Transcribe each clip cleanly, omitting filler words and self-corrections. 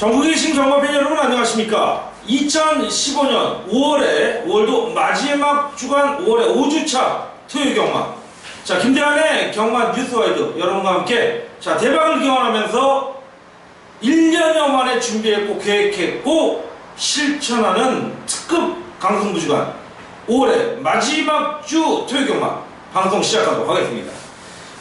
전국에 계신 경마팬 여러분 안녕하십니까? 2015년 5월도 마지막 주간 5월의 5주차 토요일 경마. 자, 김대한의 경마 뉴스와이드 여러분과 함께 자 대박을 기원하면서 1년여 만에 준비했고 계획했고 실천하는 특급 강성부 주간 5월의 마지막 주 토요일 경마 방송 시작하도록 하겠습니다.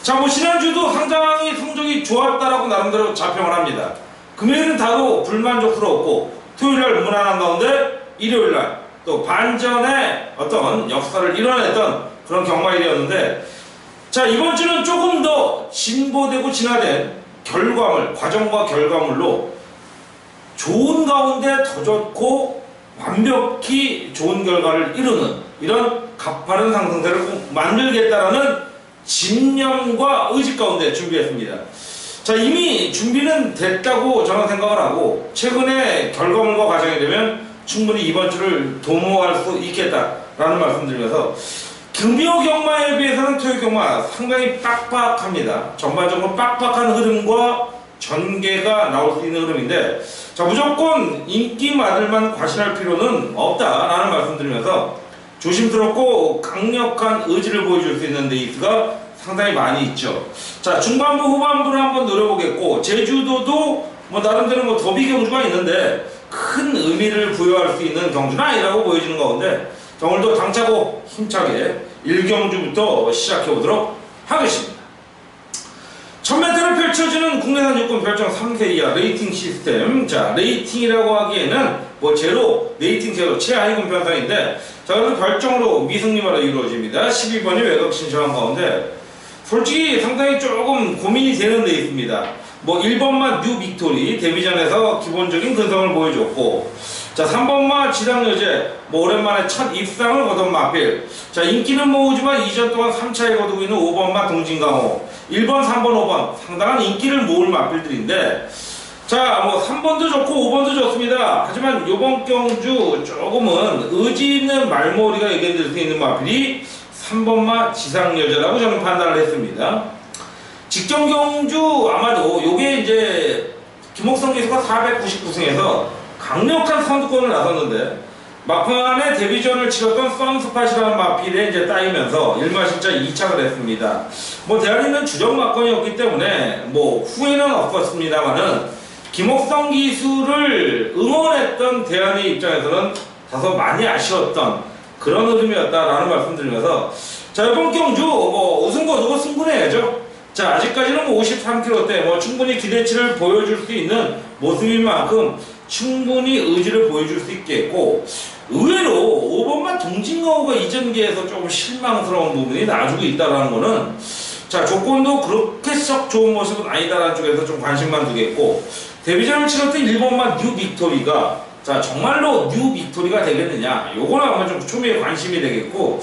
자, 뭐 지난주도 상당히 성적이 좋았다라고 나름대로 자평을 합니다. 금요일은 다소 불만족스러웠고 토요일날 무난한 가운데 일요일날 또 반전의 어떤 역사를 이뤄냈던 그런 경마일이었는데, 자, 이번 주는 조금 더 진보되고 진화된 결과물, 과정과 결과물로 좋은 가운데 더 좋고 완벽히 좋은 결과를 이루는 이런 가파른 상승세를 꼭 만들겠다라는 집념과 의지 가운데 준비했습니다. 자, 이미 준비는 됐다고 저는 생각을 하고 최근에 결과물과 과정이 되면 충분히 이번 주를 도모할 수 있겠다라는 말씀드리면서 금요 경마에 비해서는 토요 경마 상당히 빡빡합니다. 전반적으로 빡빡한 흐름과 전개가 나올 수 있는 흐름인데, 자, 무조건 인기마들만 과신할 필요는 없다라는 말씀드리면서 조심스럽고 강력한 의지를 보여줄 수 있는 레이스가 상당히 많이 있죠. 자, 중반부 후반부를 한번 노려보겠고, 제주도도 뭐 나름대로 뭐 더비 경주가 있는데 큰 의미를 부여할 수 있는 경주는 아니라고 보여지는 가운데, 자, 오늘도 당차고 힘차게 1경주부터 시작해보도록 하겠습니다. 1000m를 펼쳐지는 국내산 육군 별정 3세 이하 레이팅 시스템. 자, 레이팅이라고 하기에는 뭐 제로, 레이팅 제로, 최하위군 편성인데, 자, 그래서 별정으로 미승리마다 이루어집니다. 12번이 외곽 신청한 가운데 솔직히 상당히 조금 고민이 되는 데 있습니다. 뭐 1번마 뉴 빅토리 데뷔전에서 기본적인 근성을 보여줬고, 자, 3번마 지상여제 뭐 오랜만에 첫 입상을 거둔 마필. 자, 인기는 모으지만 이전 동안 3차에 거두고 있는 5번마 동진강호, 1번, 3번, 5번 상당한 인기를 모을 마필들인데, 자, 뭐 3번도 좋고 5번도 좋습니다. 하지만 요번 경주 조금은 의지 있는 말머리가 예견될 수 있는 마필이 3번마 지상여제라고 저는 판단을 했습니다. 직전 경주 아마도 요게 이제 김옥성 기수가 499승에서 강력한 선두권을 나섰는데, 막판에 데뷔전을 치렀던 썬스팟이라는 마필에 이제 따이면서 1마실자 2착을 했습니다. 뭐 대한이는 주력 막건이었기 때문에 뭐 후회는 없었습니다만은 김옥성 기수를 응원했던 대한의 입장에서는 다소 많이 아쉬웠던 그런 흐름이었다라는 말씀드리면서, 자, 이번 경주 뭐 우승 거두고 승부해야죠. 자, 아직까지는 뭐 53kg대 뭐 충분히 기대치를 보여줄 수 있는 모습인 만큼 충분히 의지를 보여줄 수 있겠고, 의외로 5번만 동진강호가 이전기에서 조금 실망스러운 부분이 나주고 있다는 거는, 자, 조건도 그렇게 썩 좋은 모습은 아니다라는 쪽에서 좀 관심만 두겠고, 데뷔전을 치렀던 1번만 뉴 빅토리가 자 정말로 뉴 빅토리가 되겠느냐, 요거는 아마 좀 초미의 관심이 되겠고,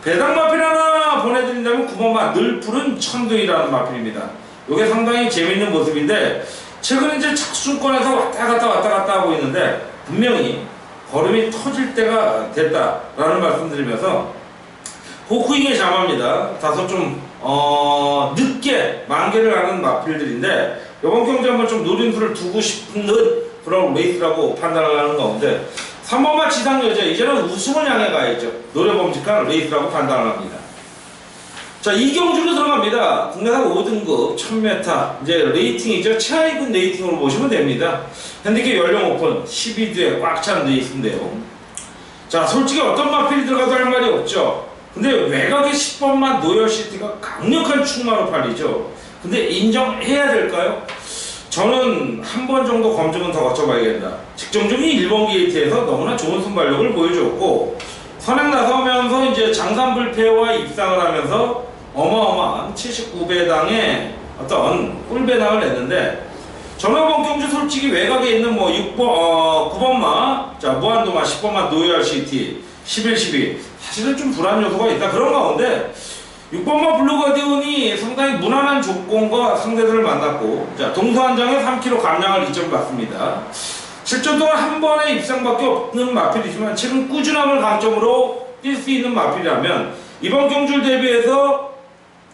배당 마필 하나 보내드린다면 9번만 늘 푸른 천둥이라는 마필입니다. 요게 상당히 재밌는 모습인데, 최근 이제 착순권에서 왔다 갔다 하고 있는데 분명히 걸음이 터질 때가 됐다라는 말씀드리면서 호크윙의 자마입니다. 다소 좀 늦게 만개를 하는 마필들인데 이번 경기 한번 좀 노림수를 두고 싶은 그런 레이스라고 판단을 하는 가운데 3번마 지상여제 이제는 우승을 향해 가야죠. 노려봄직한 레이스라고 판단을 합니다. 자, 이 경주로 들어갑니다. 국내산 5등급 1000m 이제 레이팅이죠. 최하위군 레이팅으로 보시면 됩니다. 핸디캡 연령 오픈 12주에 꽉 찬 레이스인데요. 자, 솔직히 어떤 마필이 들어가도 할 말이 없죠. 근데 외곽의 10번만 노열시티가 강력한 충마로 팔리죠. 근데 인정해야 될까요? 저는 한 번 정도 검증은 더 거쳐봐야겠다. 직전중이 1번 게이트에서 너무나 좋은 순발력을 보여줬고, 선행 나서면서 이제 장산불패와 입상을 하면서 어마어마한 79배당의 어떤 꿀배당을 냈는데, 전화번 경주 솔직히 외곽에 있는 뭐 9번마, 자, 무한도마, 10번마 노열시티, 11, 12 사실은 좀 불안 요소가 있다. 그런 가운데 6번마 블루가디온이 상당히 무난한 조건과 상대들을 만났고, 자, 동서안장에 3kg 감량을 이점받습니다. 실전 동안 한 번의 입상밖에 없는 마필이지만 최근 꾸준함을 강점으로 뛸 수 있는 마필이라면 이번 경주를 대비해서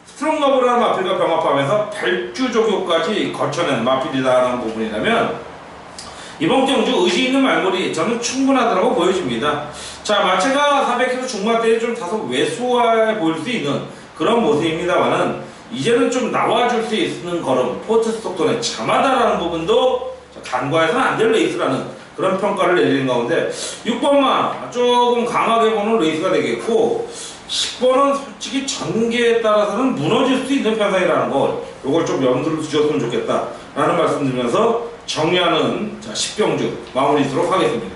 스트롱러브라는 마필과 병합하면서 발주 조교까지 거쳐낸 마필이라는 부분이라면 이번 경주 의지 있는 말머리 저는 충분하다고 보여집니다. 자, 마체가 400km 중반대에 좀 다소 왜소해 보일 수 있는 그런 모습입니다만은 이제는 좀 나와줄 수 있는 걸음, 포트 스톡톤의 참하다라는 부분도 간과해서는 안 될 레이스라는 그런 평가를 내리는 가운데 6번마 조금 강하게 보는 레이스가 되겠고 10번은 솔직히 전개에 따라서는 무너질 수 있는 편상이라는 걸 요걸 좀 염두를 두셨으면 좋겠다 라는 말씀 드리면서 정리하는 10경주 마무리 하도록 하겠습니다.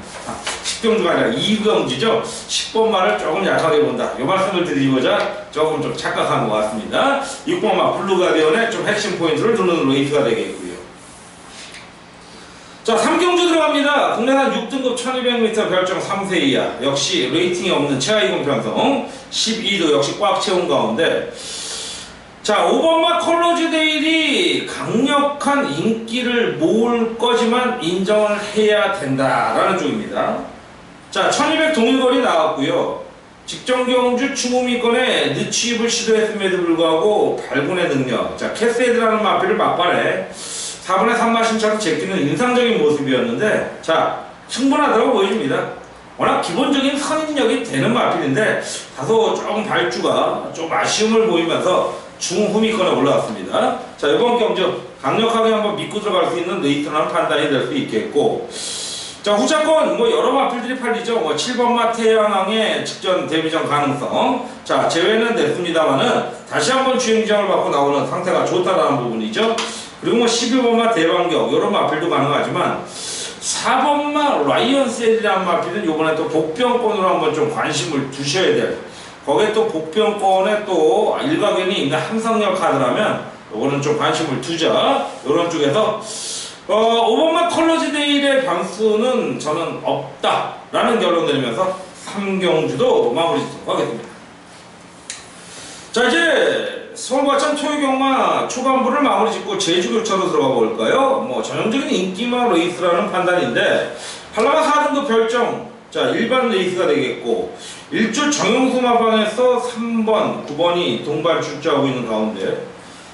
10경주가 아니라 2경주죠. 10번 말을 조금 약하게 본다. 이 말씀을 드리고자 조금 좀 착각한 것 같습니다. 6번 말 블루가디언의 좀 핵심 포인트를 두는 레이스가 되겠고요. 자, 3경주 들어갑니다. 국내산 6등급 1200m 별정 3세 이하 역시 레이팅이 없는 최하위권 편성 12도 역시 꽉 채운 가운데 자, 5번마 컬러즈데일이 강력한 인기를 모을 거지만 인정을 해야 된다라는 쪽입니다. 자, 1200 동일거리 나왔고요. 직전경주 추모미권에 늦취입을 시도했음에도 불구하고 발군의 능력. 자, 캐세이드라는 마필을 막판에 4분의 3마 신차로 제끼는 인상적인 모습이었는데 자, 충분하다고 보여집니다. 워낙 기본적인 선인력이 되는 마필인데 다소 조금 발주가 좀 아쉬움을 보이면서 중후미권에 올라왔습니다. 자, 이번 경주 강력하게 한번 믿고 들어갈 수 있는 레이스라는 판단이 될 수 있겠고 자, 후차권 뭐 여러 마필들이 팔리죠. 뭐 7번마 태양왕의 직전 데뷔전 가능성 자, 제외는 됐습니다만은 다시 한번 주행지장을 받고 나오는 상태가 좋다라는 부분이죠. 그리고 뭐 11번마 대반격 이런 마필도 가능하지만 4번마 라이언셀이라는 마필은 요번에 또 복병권으로 한번 좀 관심을 두셔야 될 거기에 또 복병권에 또 일가견이 있는 함성력 카드라면 요거는 좀 관심을 두자 요런 쪽에서 5번마 컬러즈데일의 변수는 저는 없다라는 결론 내리면서 3경주도 마무리 짓도록 하겠습니다. 자, 이제 서울과천 토요경마 초반부를 마무리 짓고 제주교차로 들어가 볼까요? 뭐 전형적인 인기마 레이스라는 판단인데 팔라마 4등급 별정 자, 일반 레이스가 되겠고 1주 정영수 마방에서 3번, 9번이 동반 출조하고 있는 가운데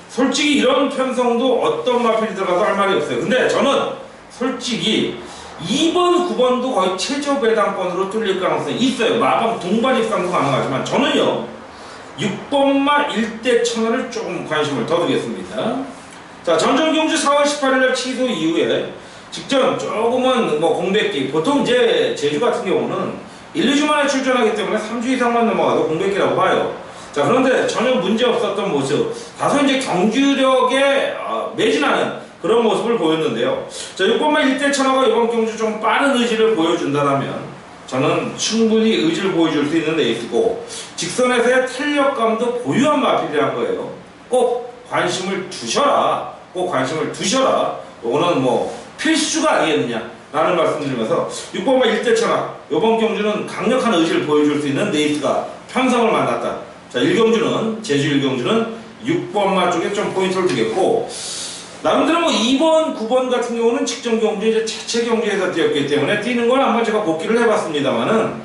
솔직히 이런 편성도 어떤 마필이 들어가서 할 말이 없어요. 근데 저는 솔직히 2번, 9번도 거의 최저 배당권으로 뚫릴 가능성이 있어요. 마방 동반 입상도 가능하지만 저는요 6번마 1대 1000원을 조금 관심을 더 두겠습니다. 자, 전전경주 4월 18일날 취소 이후에 직전 조금은 뭐 공백기 보통 이제 제주 같은 경우는 1, 2주 만에 출전하기 때문에 3주 이상만 넘어가도 공백기라고 봐요. 자, 그런데 전혀 문제 없었던 모습 다소 이제 경주력에 매진하는 그런 모습을 보였는데요. 자, 6번마 1대 1000원가 이번 경주 좀 빠른 의지를 보여준다면 저는 충분히 의지를 보여줄 수 있는 레이스고 직선에서의 탄력감도 보유한 마필이란 거예요. 꼭 관심을 두셔라. 꼭 관심을 두셔라. 이거는 뭐 필수가 아니겠느냐 라는 말씀드리면서 6번마 1대 1000원 이번 경주는 강력한 의지를 보여줄 수 있는 레이스가 편성을 만났다. 자, 1경주는 제주 1경주는 6번마 쪽에 좀 포인트를 두겠고 나름대로 뭐 2번, 9번 같은 경우는 직전 경주 이제 자체 경주에서 뛰었기 때문에 뛰는 걸 한번 제가 복귀를 해봤습니다만은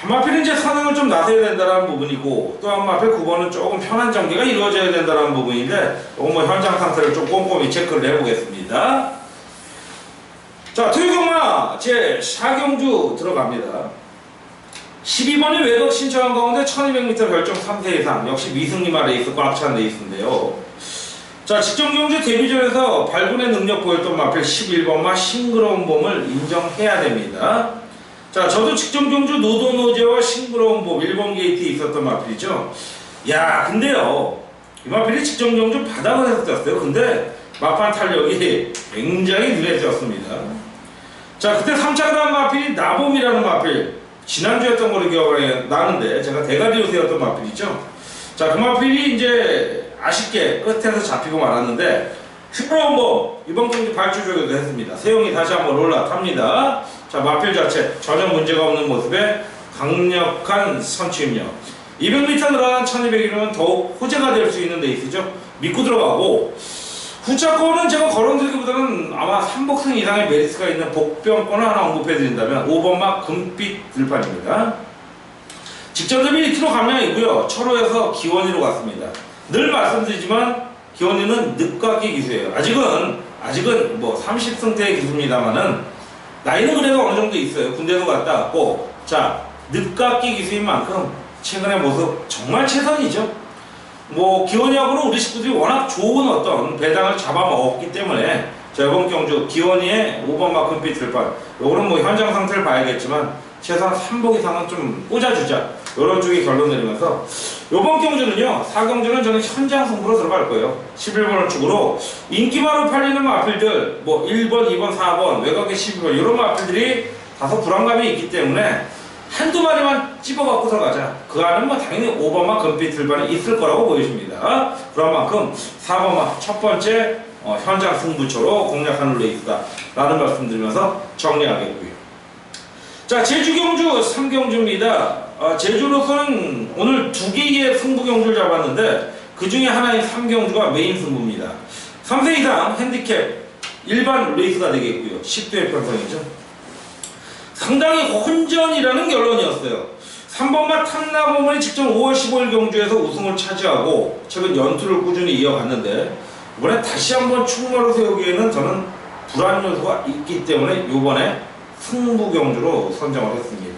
한마필은 이제 선행을 좀 나서야 된다는 부분이고 또 한마필 9번은 조금 편한 전개가 이루어져야 된다는 부분인데 이건 뭐 현장 상태를 좀 꼼꼼히 체크를 해보겠습니다. 자, 토요경마 제 4경주 들어갑니다. 12번이 외곽 신청한 가운데 1200m 별정 3세 이상 역시 미승리마 레이스 꽉 찬 레이스인데요. 자, 직전 경주 데뷔전에서 발군의 능력 보였던 마필 11번마 싱그러운 봄을 인정해야 됩니다. 자, 저도 직전 경주 노도노제와 싱그러운 봄 1번 게이트에 있었던 마필이죠. 야, 근데요 이 마필이 직전 경주 바닥을 했었어요. 근데 막판 탄력이 굉장히 눈에 띄었습니다. 자, 그때 3차를 한 마필이 나봄이라는 마필 지난주였던 걸로 기억이 나는데 제가 대가리로 세웠던 마필이죠. 자, 그 마필이 이제 아쉽게 끝에서 잡히고 말았는데 싱그러운 봄 이번 경기 발주조교도 했습니다. 세영이 다시 한번 올라탑니다. 자, 마필 자체 전혀 문제가 없는 모습에 강력한 선취입력 200m 늘어난 1200이면 더욱 호재가 될 수 있는 레이스죠. 믿고 들어가고 후차권은 제가 거론드리기보다는 아마 3복승 이상의 메리트가 있는 복병권을 하나 언급해드린다면 5번마 금빛 들판입니다. 직전 대비 2km 감량이고요. 철호에서 기원이로 갔습니다. 늘 말씀드리지만 기원이는 늑각기 기수예요. 아직은 뭐 30승대의 기수입니다만은 나이는 그래도 어느 정도 있어요. 군대도 갔다 왔고, 자, 늑각기 기수인 만큼 최근의 모습 정말 최선이죠. 뭐 기원이하고는 우리 식구들이 워낙 좋은 어떤 배당을 잡아먹었기 때문에 자, 이번 경주 기원이의 5번 마크핏 들판, 요거는 뭐 현장 상태를 봐야겠지만 최소한 3복 이상은 좀 꽂아주자, 요런 쪽에 결론 내리면서 요번 경주는요, 4경주는 저는 현장 승부로 들어갈 거예요. 11번을 축으로 인기마로 팔리는 마필들, 뭐 1번, 2번, 4번, 외곽의 12번, 요런 마필들이 다소 불안감이 있기 때문에 한두 마리만 집어갖고 들어가자. 그 안은 뭐 당연히 5번마 금빛 들반이 있을 거라고 보여집니다. 그런 만큼 4번마 첫 번째 현장 승부처로 공략하는 레이스다 라는 말씀 드리면서 정리하겠고요. 자, 제주 경주 3경주입니다. 제주로서는 오늘 2개의 승부 경주를 잡았는데 그 중에 하나인 3경주가 메인 승부입니다. 3세 이상 핸디캡 일반 레이스가 되겠고요. 10도의 편성이죠. 상당히 혼전이라는 결론이었어요. 3번마 탐나보문이 직전 5월 15일 경주에서 우승을 차지하고 최근 연투를 꾸준히 이어갔는데 이번에 다시 한번 충무로 세우기에는 저는 불안 요소가 있기 때문에 이번에 승부 경주로 선정을 했습니다.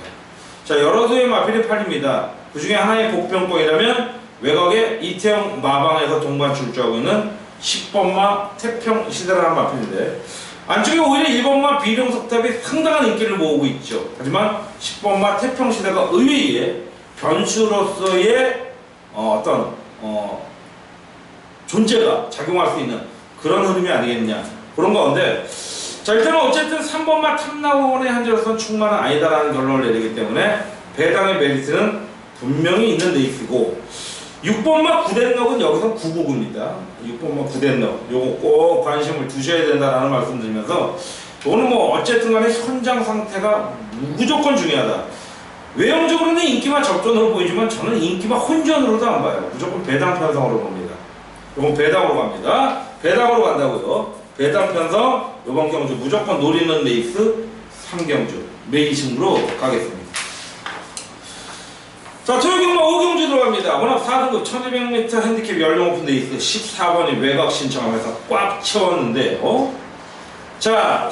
자, 여러 수의 마필이 팔립니다. 그 중에 하나의 복병권이라면 외곽의 이태영 마방에서 동반 출주하고 있는 10번마 태평시대라는 마필인데 안쪽에 오히려 1번마 비룡석탑이 상당한 인기를 모으고 있죠. 하지만 10번마 태평시대가 의외의 변수로서의 존재가 작용할 수 있는 그런 흐름이 아니겠냐, 그런 가운데 자, 일단은 어쨌든 3번마 탐나원의 현재로서는 충만은 아니다라는 결론을 내리기 때문에 배당의 메리트는 분명히 있는 레이스고, 6번마 구덴넉은 여기서 9부구입니다. 6번마 구덴넉, 요거 꼭 관심을 두셔야 된다라는 말씀 드리면서 오늘 뭐 어쨌든 간에 현장 상태가 무조건 중요하다. 외형적으로는 인기만 접전으로 보이지만 저는 인기만 혼전으로도 안 봐요. 무조건 배당 편성으로 봅니다. 요건 배당으로 갑니다. 배당으로 간다고요. 배당 편성, 요번 경주 무조건 노리는 레이스 3경주 메이승으로 가겠습니다. 자, 토요경마 5경주 들어갑니다. 워낙 4등급 1200m 핸디캡 연령 오픈 레이스 14번이 외곽 신청하면서 꽉 채웠는데요. 자,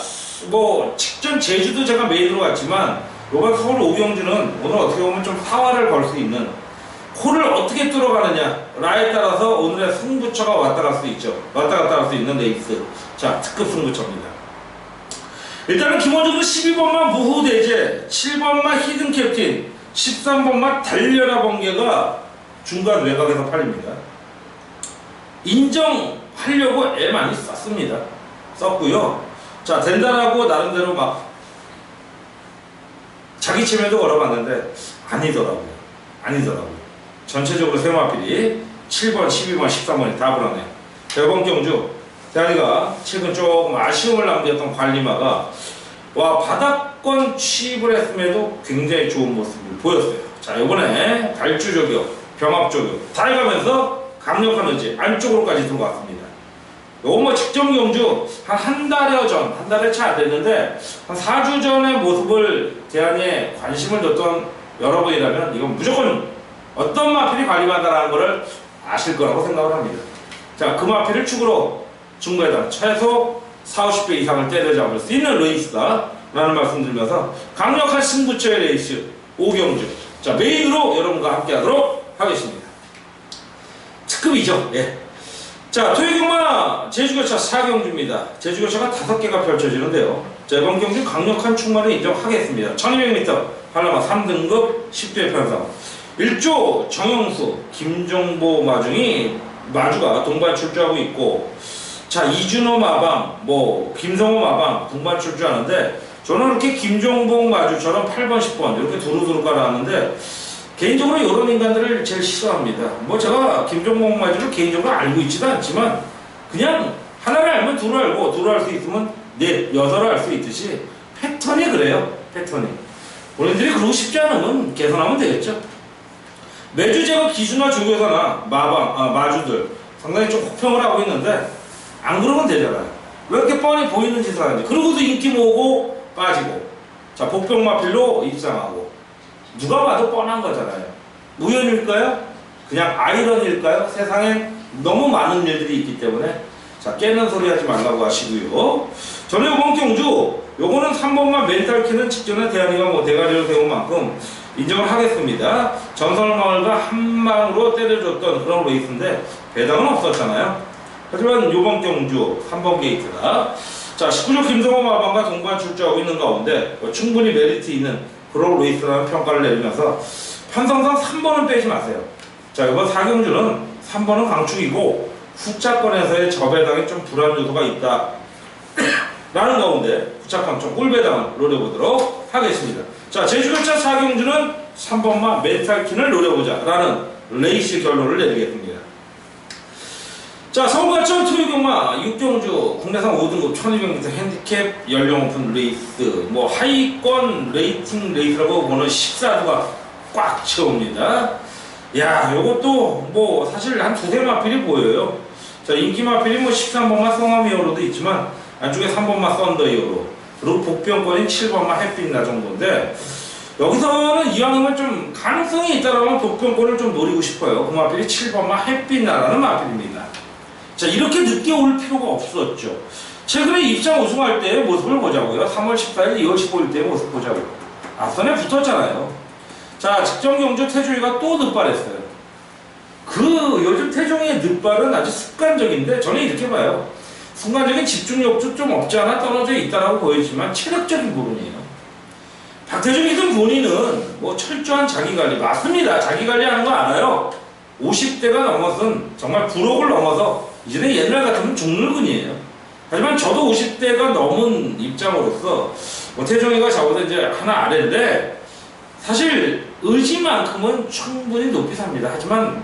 뭐 직전 제주도 제가 메인으로 갔지만 이번 서울 5경주는 오늘 어떻게 보면 좀 사활을 걸 수 있는, 코를 어떻게 뚫어가느냐라에 따라서 오늘의 승부처가 왔다 갈 수 있죠. 왔다 갔다 할 수 있는 레이스. 자, 특급 승부처입니다. 일단은 기본적으로 12번만 무후대제, 7번만 히든캡틴, 13번만 달려라 번개가 중간 외곽에서 팔립니다. 인정하려고 애 많이 썼고요. 자, 된다라고 나름대로 막 자기 체면도 걸어봤는데 아니더라고요. 전체적으로 세마필이 7번, 12번, 13번이 다 불안해요. 이번 경주 대한이가 최근 조금 아쉬움을 남겼던 관리마가 바닥권 취입을 했음에도 굉장히 좋은 모습을 보였어요. 자, 이번에 달주 저격, 병합 저격 다 해가면서 강력한 의지 안쪽으로까지 들어왔습니다. 요거 뭐 직전 경주 한 달여 전, 한 달에 채 안 됐는데 한 4주 전의 모습을 대한에 관심을 뒀던 여러분이라면 이건 무조건 어떤 마필이 관리한다라는 것을 아실 거라고 생각을 합니다. 자, 그 마필을 축으로 중부에다 최소 40, 50배 이상을 때려잡을 수 있는 레이스다 라는 말씀 드리면서 강력한 승부처의 레이스 5경주, 자, 메인으로 여러분과 함께 하도록 하겠습니다. 특급이죠. 예. 자, 토요경마 제주교차 4경주입니다. 제주교차가 5개가 펼쳐지는데요. 자, 이번 경주 강력한 충만을 인정하겠습니다. 1200m 팔라마 3등급 10대 편성 1조 정영수, 김종보 마주가 동반 출주하고 있고, 자, 이준호 마방, 김성호 마방 동반 출주하는데 저는 이렇게 김종복 마주처럼 8번, 10번 이렇게 두루두루 깔아놨는데 개인적으로 이런 인간들을 제일 싫어합니다. 제가 김종복 마주를 개인적으로 알고 있지도 않지만 그냥 하나를 알면 둘을 알고 둘을 알 수 있으면 넷, 여섯을 알 수 있듯이 패턴이 그래요. 패턴이. 본인들이 그러고 싶지 않으면 개선하면 되겠죠. 매주 제가 기준화 중개사나 마주들 상당히 좀 혹평을 하고 있는데 안 그러면 되잖아요. 왜 이렇게 뻔히 보이는 짓을 하는지. 그러고도 인기 모으고 빠지고, 자, 복병마필로 입상하고, 누가 봐도 뻔한 거잖아요. 우연일까요? 그냥 아이러니일까요? 세상엔 너무 많은 일들이 있기 때문에 자 깨는 소리 하지 말라고 하시고요. 저는 이번 경주 요거는 3번만 멘탈키는 직전에 대한이가 뭐 대가리를 세운 만큼 인정을 하겠습니다. 전설마을과 한방으로 때려줬던 그런 레이스인데 배당은 없었잖아요. 하지만 요번 경주 3번 게이트가 자 19조 김성호 마방과 동반 출조하고 있는 가운데 충분히 메리트 있는 그런 레이스라는 평가를 내리면서 판성상 3번은 빼지 마세요. 자 이번 4경주는 3번은 강축이고 후차권에서의 저배당에 좀 불안 요소가 있다 라는 가운데 후차권 좀 꿀배당을 노려보도록 하겠습니다. 자 제주교차 4경주는 3번만 멘탈킨을 노려보자 라는 레이스 결론을 내리겠습니다. 자 서울과천 토요경마 6경주 국내산 5등급 1200m 핸디캡 연령 오픈 레이스 뭐 하위권 레이팅 레이스라고 보는 14두가 꽉 채웁니다. 야 요것도 뭐 사실 한 두세 마필이 보여요. 자 인기 마필이 뭐 13번만 성함이어로도 있지만 안쪽에 3번만 썬더이어로 그리고 복병권인 7번만 햇빛나 정도인데 여기서는 이왕이면 좀 가능성이 있다라면 복병권을 좀 노리고 싶어요. 그 마필이 7번만 햇빛나라는 마필입니다. 자 이렇게 늦게 올 필요가 없었죠. 최근에 입장 우승할 때의 모습을 보자고요. 3월 14일, 2월 15일 때의 모습 보자고요. 앞선에 붙었잖아요. 자 직전 경주 태종이가 또 늑발했어요. 그 요즘 태종이의 늑발은 아주 습관적인데 저는 이렇게 봐요. 순간적인 집중력도 좀 없지 않아 떨어져 있다라고 보이지만 체력적인 부분이에요. 박태종이든 본인은 뭐 철저한 자기관리 맞습니다. 자기관리하는 거 알아요. 50대가 넘어선 정말 부록을 넘어서 이제는 옛날 같으면 중늙은이에요. 하지만 저도 50대가 넘은 입장으로서 뭐 태종이가 저보다 이제 하나 아래인데 사실 의지만큼은 충분히 높이 삽니다. 하지만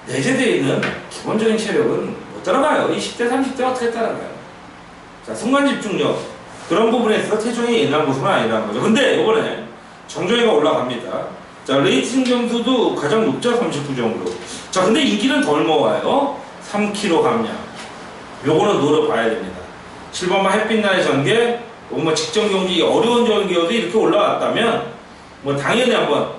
내재되어 있는 기본적인 체력은 못 따라가요. 20대, 30대 어떻게 따라가요? 자, 순간 집중력 그런 부분에 있어서 태종이 옛날 모습은 아니라는 거죠. 근데 이번에 정종이가 올라갑니다. 자, 레이팅 점수도 가장 높죠. 39 정도. 자, 근데 인기는 덜 먹어요. 3kg 감량. 요거는 노려봐야 됩니다. 7번만 햇빛나의 전개, 뭐 직전 경기 어려운 전개여도 이렇게 올라왔다면 뭐 당연히 한번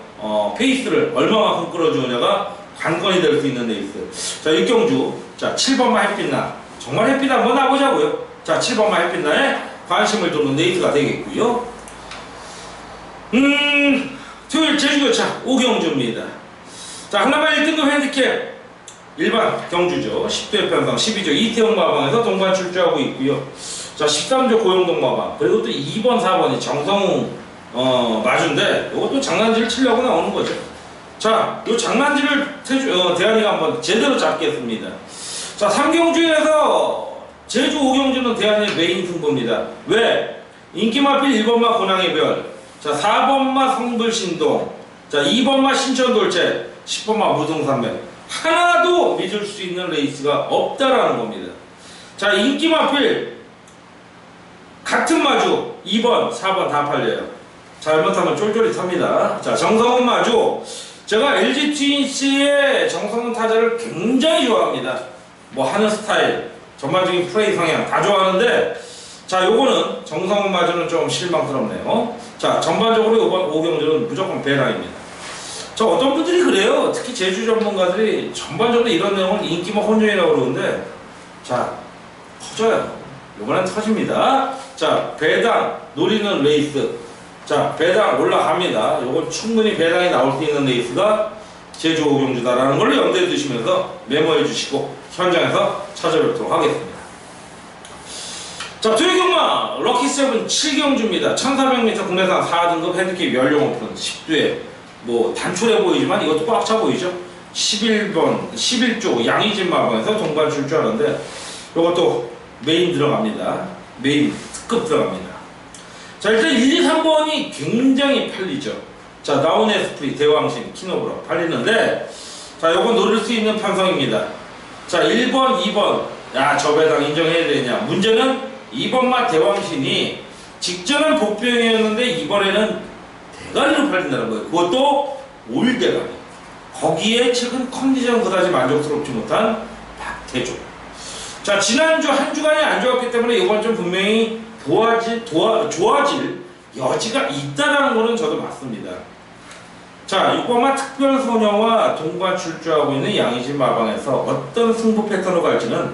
페이스를 얼마만큼 끌어주느냐가 관건이 될 수 있는 레이스. 자 6경주 자 7번만 햇빛나 정말 햇빛 한번 나보자고요. 자 7번만 햇빛나에 관심을 두는 레이스가 되겠고요. 토요일 제주교차 5경주입니다. 자 하나만 1등급 핸디캡 일반 경주죠. 10대 편성 12조 이태용 마방에서 동반 출조하고 있고요. 자 13조 고영동 마방 그리고 또 2번 4번이 정성웅 마주인데 이것도 장난질 치려고 나오는 거죠. 자, 이 장난질을 대한이가 한번 제대로 잡겠습니다. 자, 3경주에서 제주 5경주는 대한이의 메인 승부입니다. 왜? 인기마필 1번마 고낭의 별, 자 4번마 성불신동, 자 2번마 신천돌체, 10번마 무등산맥 하나도 믿을 수 있는 레이스가 없다라는 겁니다. 자, 인기마필 같은 마주 2번, 4번 다 팔려요. 잘못하면 쫄쫄이탑니다. 자, 정성훈 마주 제가 LG 트윈스의 정성훈 타자를 굉장히 좋아합니다. 뭐 하는 스타일, 전반적인 플레이 성향 다 좋아하는데 자 요거는 정성훈 마주는 좀 실망스럽네요. 자 전반적으로 이번 5경주는 무조건 배당입니다. 자 어떤 분들이 그래요. 특히 제주 전문가들이 전반적으로 이런 내용은 인기만 혼종이라고 그러는데 자 터져요. 요번엔 터집니다. 자 배당 노리는 레이스 자 배당 올라갑니다. 요건 충분히 배당이 나올 수 있는 레이스가 제주 5경주다라는 걸 염두에 두시면서 메모해 주시고 현장에서 찾아뵙도록 하겠습니다. 자 토요경마 럭키세븐 7경주입니다. 1400m 국내산 4등급 핸디캡 연령 오픈 10두에 뭐 단촐해 보이지만 이것도 꽉 차 보이죠. 11조 양이진 마방에서 동반 출조하는데 이것도 메인 들어갑니다. 메인 특급 들어갑니다. 자 일단 1, 2, 3번이 굉장히 팔리죠. 자 나온에스프리, 대왕신, 키노브라 팔리는데 자 요건 노릴 수 있는 편성입니다. 자 1번, 2번 야 저 배당 인정해야 되냐. 문제는 2번마 대왕신이 직전은 복병이었는데 이번에는 대가리로 팔린다는 거예요. 그것도 올대가리. 거기에 최근 컨디션 그다지 만족스럽지 못한 박태종. 자 지난주 한 주간이 안 좋았기 때문에 이번 주 분명히 좋아질 여지가 있다라는 거는 저도 맞습니다. 자 자, 6번마 특별소녀와 동반 출주하고 있는 양의지 마방에서 어떤 승부 패턴으로 갈지는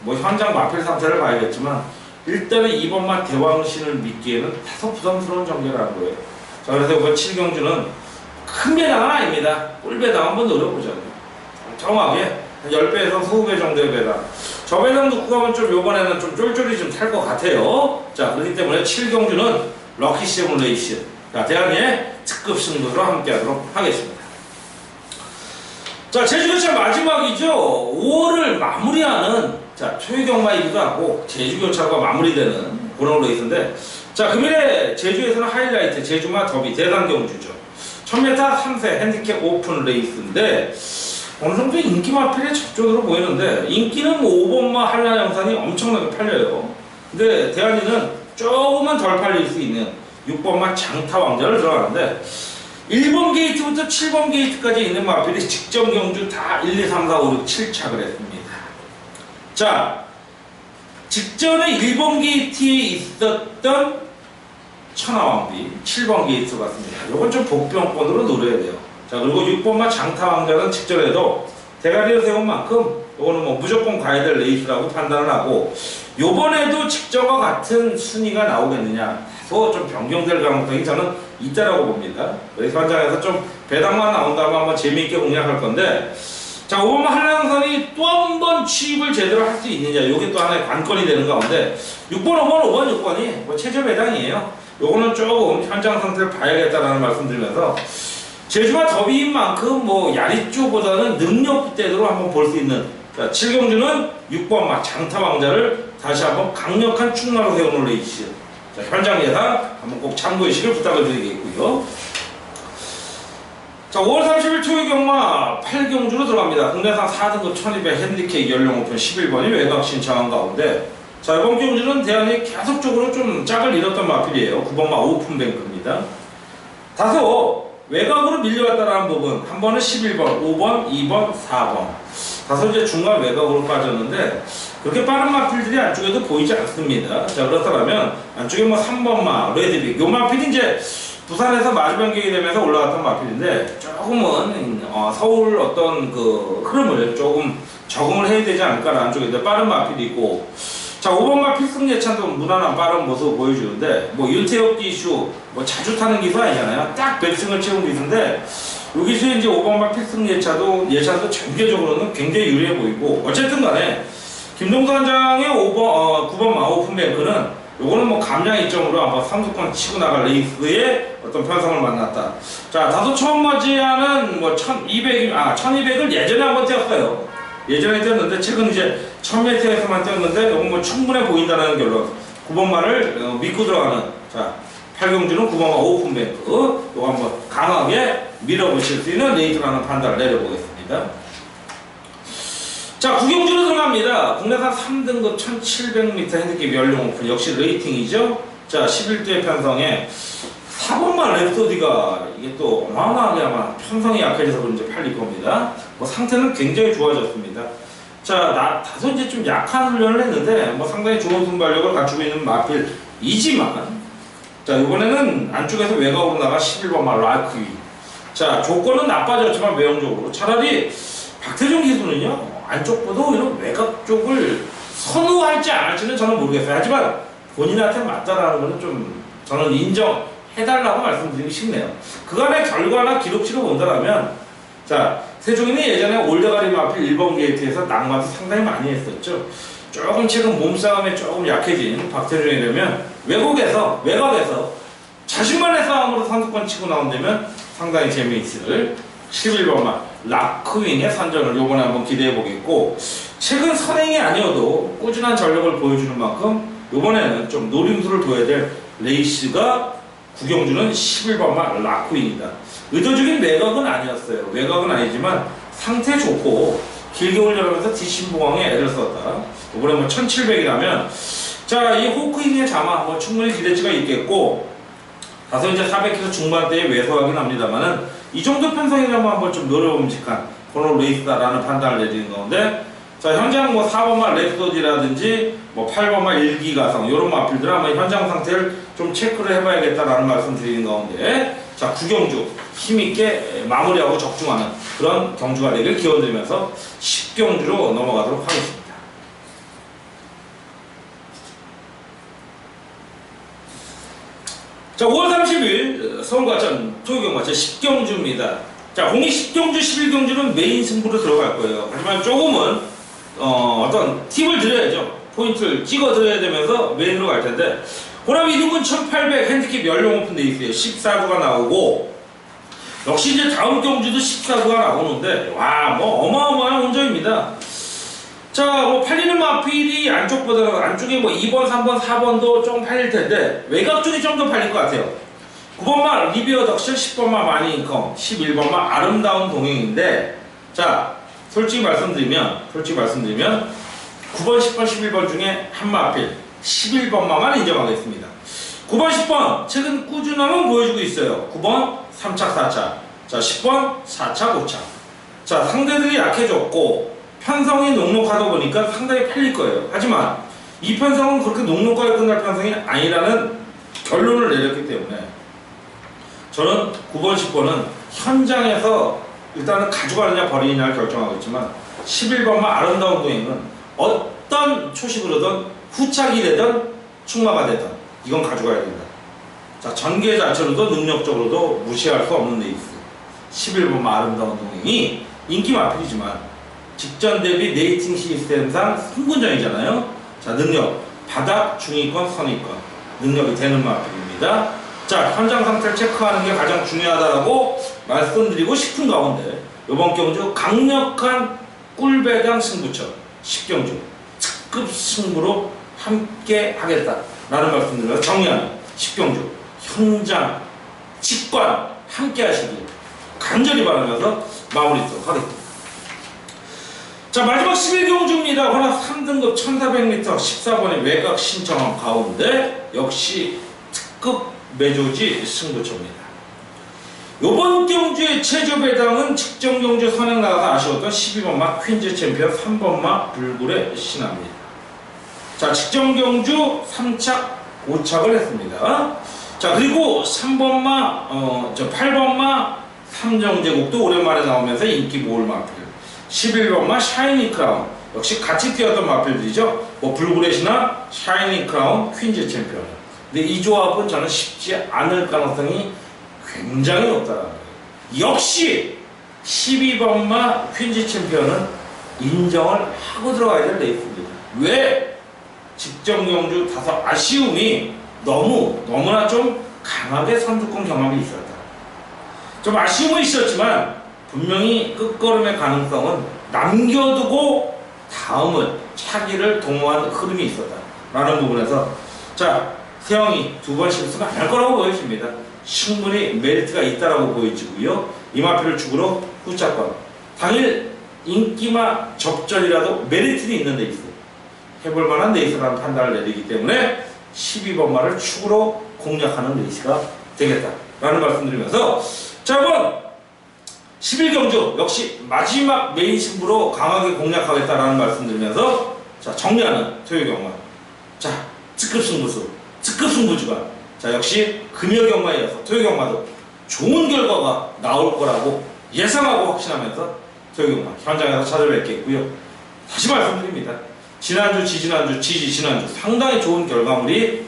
뭐 현장 마필 상태를 봐야겠지만 일단은 2번마 대왕신을 믿기에는 다소 부담스러운 전개라는 거예요. 자, 그래서 이번 7경주는 큰 배당은 아닙니다. 꿀배당 한번 노려보자고요. 정확하게 10배에서 20배 정도의 배당. 저 배당 놓고 가면 좀 요번에는 좀 쫄쫄이 좀 탈 것 같아요. 자, 그렇기 때문에 7경주는 럭키 시뮬레이션. 자, 대한민의 특급 승부로 함께 하도록 하겠습니다. 자, 제주교차 마지막이죠. 5월을 마무리하는 자, 토요경마이기도 하고 제주교차가 마무리되는 그런 레이스인데 자, 금일에 제주에서는 하이라이트 제주마 더비 대단경주죠. 1000m 3세 핸디캡 오픈 레이스인데 어느 정도 인기 마필이 저쪽으로 보이는데 인기는 뭐 5번마 한라영산이 엄청나게 팔려요. 근데 대한이는 조금은 덜 팔릴 수 있는 6번마 장타왕자를 들어가는데 1번 게이트부터 7번 게이트까지 있는 마필이 직전 경주 다 1, 2, 3, 4, 5, 6, 7착을 했습니다. 자, 직전에 1번 게이트에 있었던 천하왕비 7번 게이트 같습니다. 이건 좀 복병권으로 노려야 돼요. 자, 그리고 6번마 장타왕자는 직전에도 대가리를 세운 만큼 이거는 뭐 무조건 가야 될 레이스라고 판단을 하고 요번에도 직전과 같은 순위가 나오겠느냐 다소 좀 변경될 가능성이 저는 있다라고 봅니다. 레이스 관장에서 좀 배당만 나온다면 한번 재미있게 공략할 건데 자, 5번마 한라영산이 또 한 번 취입을 제대로 할 수 있느냐 이게 또 하나의 관건이 되는 가운데 6번, 5번, 5번, 6번이 뭐 최저 배당이에요. 요거는 조금 현장 상태를 봐야겠다라는 말씀 드리면서 제주마 더비인 만큼 뭐 야리 쪽보다는 능력대로 한번 볼 수 있는 자, 7경주는 6번마 장타왕자를 다시 한번 강력한 충마로 세우는 레이스. 자, 현장 예상 한번 꼭 참고해주시길 부탁을 드리겠고요. 자, 5월 30일 토요경마 8경주로 들어갑니다. 국내산 4등급 1200 핸디캡 연령 오픈 11번이 외곽 신청한 가운데 자, 이번 경주는 대안이 계속적으로 좀 짝을 잃었던 마필이에요. 9번마 오픈뱅크입니다. 다소 외곽으로 밀려왔다라는 부분 한 번은 11번, 5번, 2번, 4번 다소 이제 중간 외곽으로 빠졌는데 그렇게 빠른 마필들이 안쪽에도 보이지 않습니다. 자, 그렇다면 안쪽에 뭐 3번마, 레드빅 요 마필이 이제 부산에서 마주변경이 되면서 올라왔던 마필인데 조금은 서울 어떤 그 흐름을 조금 적응을 해야 되지 않을까라는 안쪽에 빠른 마필이 있고 자, 5번마 필승 예찬도 무난한 빠른 모습을 보여주는데 뭐 윤태엽 기수 뭐 자주 타는 기수 아니잖아요. 딱 100승을 채운 기수인데 이 기수의 이제 5번마 필승 예찬도 전개적으로는 굉장히 유리해 보이고 어쨌든 간에 김동수 관장의 9번마 오픈뱅크는 요거는 뭐 감량 이점으로 한번 상수권 치고 나갈 레이스의 어떤 편성을 만났다. 자, 다소 처음 맞이하는 뭐 1200을 예전에 한번 뛰었어요. 예전에 뛰었는데 최근 이제 1000m에서만 뛰었는데 요건 뭐 충분해 보인다는 결론. 9번마를 믿고 들어가는 자, 8경주는 9번마 오픈뱅크 요거 한번 강하게 밀어보실 수 있는 레이스라는 판단을 내려보겠습니다. 자, 9경주로 들어갑니다. 국내산 3등급 1700m 핸디캡 연령 오픈 역시 레이팅이죠. 자, 11대 편성에 4번마 랩소디가 이게 또 어마어마하게 아마 편성이 약해져서 그런지 팔릴 겁니다. 뭐 상태는 굉장히 좋아졌습니다. 자, 다소 이제 좀 약한 훈련을 했는데 뭐 상당히 좋은 순발력을 갖추고 있는 마필이지만 자, 이번에는 안쪽에서 외곽으로 나가 11번마 라크위. 자, 조건은 나빠졌지만 외형적으로 차라리 박태종 기수는요 안쪽보다 오히려 외곽 쪽을 선호할지 안 할지는 저는 모르겠어요. 하지만 본인한테 맞다라는 것은 좀 저는 인정해달라고 말씀드리기 쉽네요. 그간의 결과나 기록치를 본다면 자, 세종이는 예전에 올드가리 마필 1번 게이트에서 낙마도 상당히 많이 했었죠. 조금 최근 몸싸움에 조금 약해진 박태종이 되면 외곽에서 자신만의 싸움으로 상수권 치고 나온다면 상당히 재미있을 11번마 라크윙의 선전을 요번에 한번 기대해 보겠고 최근 선행이 아니어도 꾸준한 전력을 보여주는 만큼 요번에는 좀 노림수를 둬야 될 레이스가 9경주는 11번마 라크윙이다. 의도적인 외곽은 아니었어요. 외곽은 아니지만 상태 좋고 길게 올려가면서 뒷심봉왕에 애를 썼다. 요번에 뭐 1700이라면 자, 이 호크윙의 자마 뭐 충분히 기대치가 있겠고 다소 이제 400km 중반대에 왜소하긴 합니다만은 이 정도 편성이라면 한번 좀 노려봄직한 그런 레이스다라는 판단을 내리는 가운데 자, 현장 뭐 4번마 랩소디라든지 뭐 8번마 일기가성 이런 마필들 한번 현장 상태를 좀 체크를 해봐야겠다라는 말씀 드리는 가운데 자, 9경주 힘있게 마무리하고 적중하는 그런 경주가 되길 기원드리면서 10경주로 넘어가도록 하겠습니다. 자, 5월 30일 서울과천 토요경마 제10경주입니다. 자, 공이 10경주, 11경주는 메인 승부로 들어갈 거예요. 하지만 조금은 어떤 팁을 드려야죠. 포인트를 찍어 드려야 되면서 메인으로 갈 텐데, 호남 이등분 1800 핸디캡 연령 오픈 데이스에 14구가 나오고, 역시 이제 다음 경주도 14구가 나오는데, 와, 뭐 어마어마한 운전입니다. 자, 뭐 팔리는 마필이 안쪽보다는 안쪽에 뭐 2번, 3번, 4번도 좀 팔릴 텐데 외곽 쪽이 좀 더 팔릴 것 같아요. 9번마 리비어 덕션, 10번마 마니인컴, 11번마 아름다운 동행인데, 자, 솔직히 말씀드리면 9번, 10번, 11번 중에 한 마필 11번마만 인정하겠습니다. 9번, 10번 최근 꾸준함은 보여주고 있어요. 9번 3차, 4차, 자 10번 4차, 5차. 자, 상대들이 약해졌고 편성이 녹록하다 보니까 상당히 팔릴 거예요. 하지만 이 편성은 그렇게 녹록하게 끝날 편성이 아니라는 결론을 내렸기 때문에 저는 9번, 10번은 현장에서 일단은 가져가느냐 버리느냐를 결정하겠지만 11번만 아름다운 동행은 어떤 초식으로든 후착이 되든 충마가 되든 이건 가져가야 된다. 자, 전개 자체로도 능력적으로도 무시할 수 없는 레이스 11번만 아름다운 동행이 인기 마필이지만 직전 대비 네이팅 시스템상 승분전이잖아요. 자, 능력 바닥, 중위권, 선위권 능력이 되는 마필입니다. 자, 현장 상태를 체크하는 게 가장 중요하다고 말씀드리고 싶은 가운데 이번 경주 강력한 꿀배당 승부처 10경주 특급 승부로 함께 하겠다라는 말씀드리면서 정리하는 10경주 현장 직관 함께 하시길 간절히 바라면서 마무리하도록 하겠습니다. 자, 마지막 11경주입니다. 혼합 3등급 1400m 14번의 외곽 신청한 가운데 역시 특급 매조지 승부처입니다. 요번 경주의 최저 배당은 직전 경주 선행 나가서 아쉬웠던 12번마 퀸즈 챔피언 3번마 불굴의 신화입니다. 자, 직전 경주 3착 5착을 했습니다. 자, 그리고 3번마 8번마 삼정제국도 오랜만에 나오면서 인기 모을 마필 11번마 샤이니 크라운 역시 같이 뛰었던 마필들이죠. 뭐 불굴의 신화, 샤이니 크라운, 퀸즈 챔피언. 근데 이 조합은 저는 쉽지 않을 가능성이 굉장히 높다라는 거예요. 역시 12번마 퀸즈 챔피언은 인정을 하고 들어가야 될 레이스입니다. 왜? 직전 경주 다소 아쉬움이 너무나 좀 강하게 선두권 경험이 있었다. 좀 아쉬움은 있었지만 분명히 끝걸음의 가능성은 남겨두고 다음을 차기를 동호한 흐름이 있었다라는 부분에서 자, 세영이 두 번 실수가 안 할 거라고 보여집니다. 충분히 메리트가 있다라고 보여지고요. 이마표를 축으로 후차권 당일 인기마 접전이라도 메리트는 있는 레이스 해볼 만한 레이스라는 판단을 내리기 때문에 12번마를 축으로 공략하는 레이스가 되겠다라는 말씀드리면서 자, 한번 11경주 역시 마지막 메인 승부로 강하게 공략하겠다라는 말씀드리면서 자, 정리하는 토요경마 자, 특급 승부수 특급 승부주간 자, 역시 금요경마에 이어서 토요경마도 좋은 결과가 나올 거라고 예상하고 확신하면서 토요경마 현장에서 찾아뵙겠고요. 다시 말씀드립니다. 지난주, 지난주 상당히 좋은 결과물이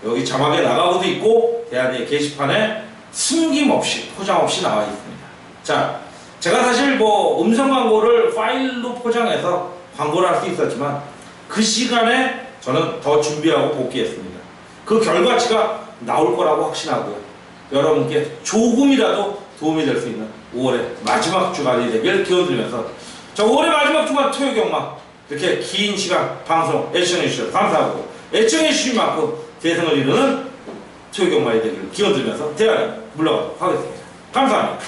여기 자막에 나가고도 있고 대한의 게시판에 숨김없이 포장 없이 나와 있습니다. 자, 제가 사실 뭐 음성 광고를 파일로 포장해서 광고를 할 수 있었지만 그 시간에 저는 더 준비하고 복귀했습니다. 그 결과치가 나올 거라고 확신하고요. 여러분께 조금이라도 도움이 될 수 있는 5월의 마지막 주간이 되길 기원드리면서 자, 5월의 마지막 주간 토요경마 이렇게 긴 시간 방송 애청해주셔서 감사하고 애청해주신 만큼 대승을 이루는 토요경마이 되기를 기원드리면서 대화에 물러가도록 하겠습니다. 감사합니다.